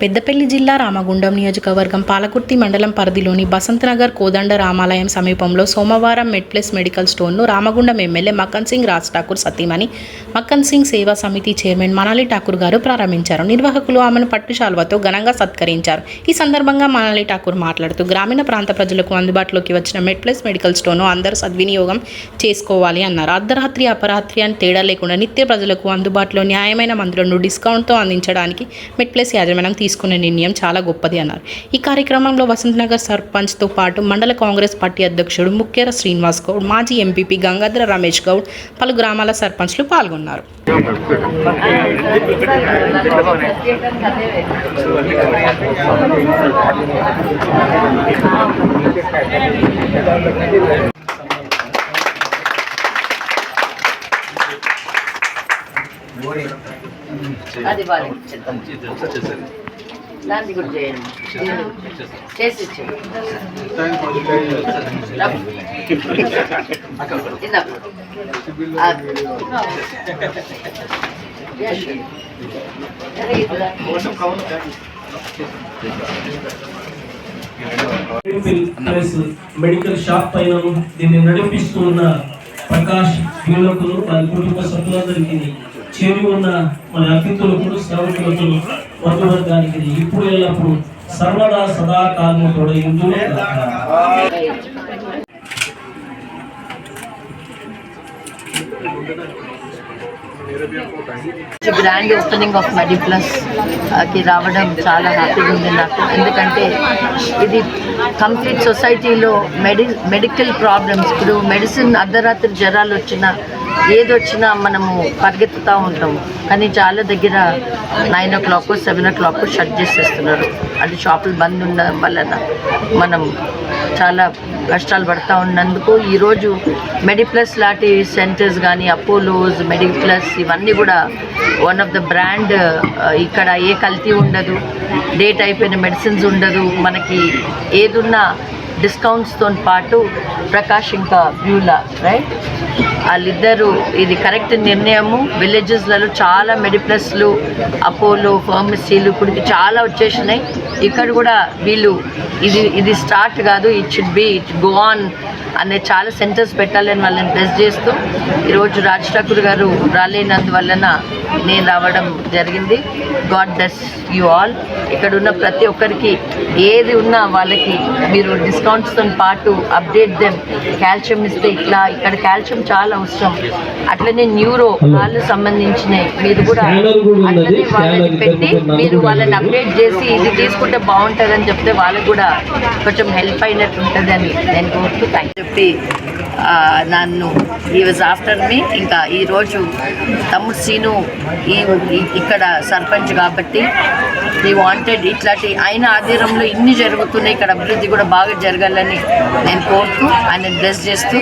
పెద్దపల్లి జిల్లా రామగుండం నియోజకవర్గం పాలకుర్తి మండలం పరిధిలోని బసంతనగర్ కోదండ రామాలయం సమీపంలో సోమవారం మెడ్ప్లస్ మెడికల్ స్టోర్ను రామగుండం ఎమ్మెల్యే మక్కన్ సింగ్ రాజ్ ఠాకూర్ సతీమణి మక్కన్ సింగ్ సేవా సమితి చైర్మన్ మనాలి ఠాకూర్ గారు ప్రారంభించారు. నిర్వాహకులు ఆమెను పట్టు శాలువాతో ఘనంగా సత్కరించారు. ఈ సందర్భంగా మనాలి ఠాకూర్ మాట్లాడుతూ గ్రామీణ ప్రాంత ప్రజలకు అందుబాటులోకి వచ్చిన మెడ్ప్లస్ మెడికల్ స్టోర్ను అందరూ సద్వినియోగం చేసుకోవాలి అన్నారు. అర్ధరాత్రి అపరాత్రి అని తేడా లేకుండా నిత్య ప్రజలకు అందుబాటులో న్యాయమైన మందులను డిస్కౌంట్తో అందించడానికి మెడ్ప్లస్ యాజమాన్యం తీసుకునే నిర్ణయం చాలా గొప్పది అన్నారు. ఈ కార్యక్రమంలో వసంతనగర్ సర్పంచ్తో పాటు మండల కాంగ్రెస్ పార్టీ అధ్యక్షుడు ముక్కేర శ్రీనివాస్ గౌడ్, మాజీ ఎంపీపీ గంగాధర రమేష్ గౌడ్, పలు గ్రామాల సర్పంచ్లు పాల్గొన్నారు. అది బాగా దాన్ని కూడా చేయండి, చేసి మెడికల్ షాప్ పైన దీన్ని నడిపిస్తున్న ప్రకాష్ వీళ్ళకును వారి కుటుంబ సభ్యులందరికీ చేరి ఉన్న మన అతిథులకు శ్రవకులకు బంధువర్గానికి ఇప్పుడు ఎల్లప్పుడు సర్వదా సదాకాలము తోడై ఉండును. గ్రాండ్ ఓపెనింగ్ ఆఫ్ మెడిప్లస్ కి రావడం చాలా హ్యాపీగా ఉంది నాకు. ఎందుకంటే ఇది కంప్లీట్ సొసైటీలో మెడికల్ ప్రాబ్లమ్స్, ఇప్పుడు మెడిసిన్ అర్ధరాత్రి జ్వరాలు వచ్చినా ఏదొచ్చినా మనము పరిగెత్తుతూ ఉంటాం, కానీ చాలా దగ్గర 9 o'clock 7 o'clock షట్ చేసేస్తున్నారు. అది షాపులు బంద్ ఉండడం వలన మనం చాలా కష్టాలు పడుతూ ఉన్నందుకు ఈరోజు మెడిప్లస్ లాంటి సెంటర్స్ కానీ అపోలోస్, మెడిప్లస్ ఇవన్నీ కూడా వన్ ఆఫ్ ద బ్రాండ్. ఇక్కడ ఏ కల్తీ ఉండదు, డేట్ అయిపోయిన మెడిసిన్స్ ఉండదు, మనకి ఏదున్నా డిస్కౌంట్స్తో పాటు ప్రకాష్ ఇంకా బ్యూలా రైట్ వాళ్ళిద్దరూ ఇది కరెక్ట్ నిర్ణయము. విలేజెస్లలో చాలా మెడిప్లస్లు, అపోలో ఫార్మసీలు ఇప్పటికి చాలా వచ్చేసినాయి. ఇక్కడ కూడా వీళ్ళు ఇది స్టార్ట్ కాదు, ఇట్ గో ఆన్ అనే చాలా సెంటర్స్ పెట్టాలని వాళ్ళని ప్రెస్ చేస్తూ ఈరోజు రాజ్ ఠాకూర్ గారు రాలేనందువలన నేను రావడం జరిగింది. God bless you all. ఇక్కడ ఉన్న ప్రతి ఒక్కరికి ఏది ఉన్నా వాళ్ళకి మీరు డిస్కౌంట్స్తో పాటు అప్డేట్ దెమ్. కాల్షియం ఇస్తే ఇట్లా, ఇక్కడ కాల్షియం చాలా అవసరం. అట్లనే న్యూరో వాళ్ళు సంబంధించినవి మీరు కూడా అట్లనే వాళ్ళని పెట్టి మీరు వాళ్ళని అప్డేట్ చేసి ఇది తీసుకుంటే బాగుంటుందని చెప్తే వాళ్ళకు కూడా కొంచెం హెల్ప్ అయినట్టు ఉంటుందని నేను కోరుతూ చెప్పి నన్ను ఈ వాజ్ ఆఫ్టర్ మీ. ఇంకా ఈరోజు తమ్ముడు సీను ఇక్కడ సర్పంచ్ కాబట్టి ఈ వాంటెడ్ ఇట్లాంటి ఆయన ఆధ్వర్యంలో ఇన్ని జరుగుతున్నాయి. ఇక్కడ అభివృద్ధి కూడా బాగా జరగాలని నేను కోరుతూ ఆయన బ్లెస్ చేస్తూ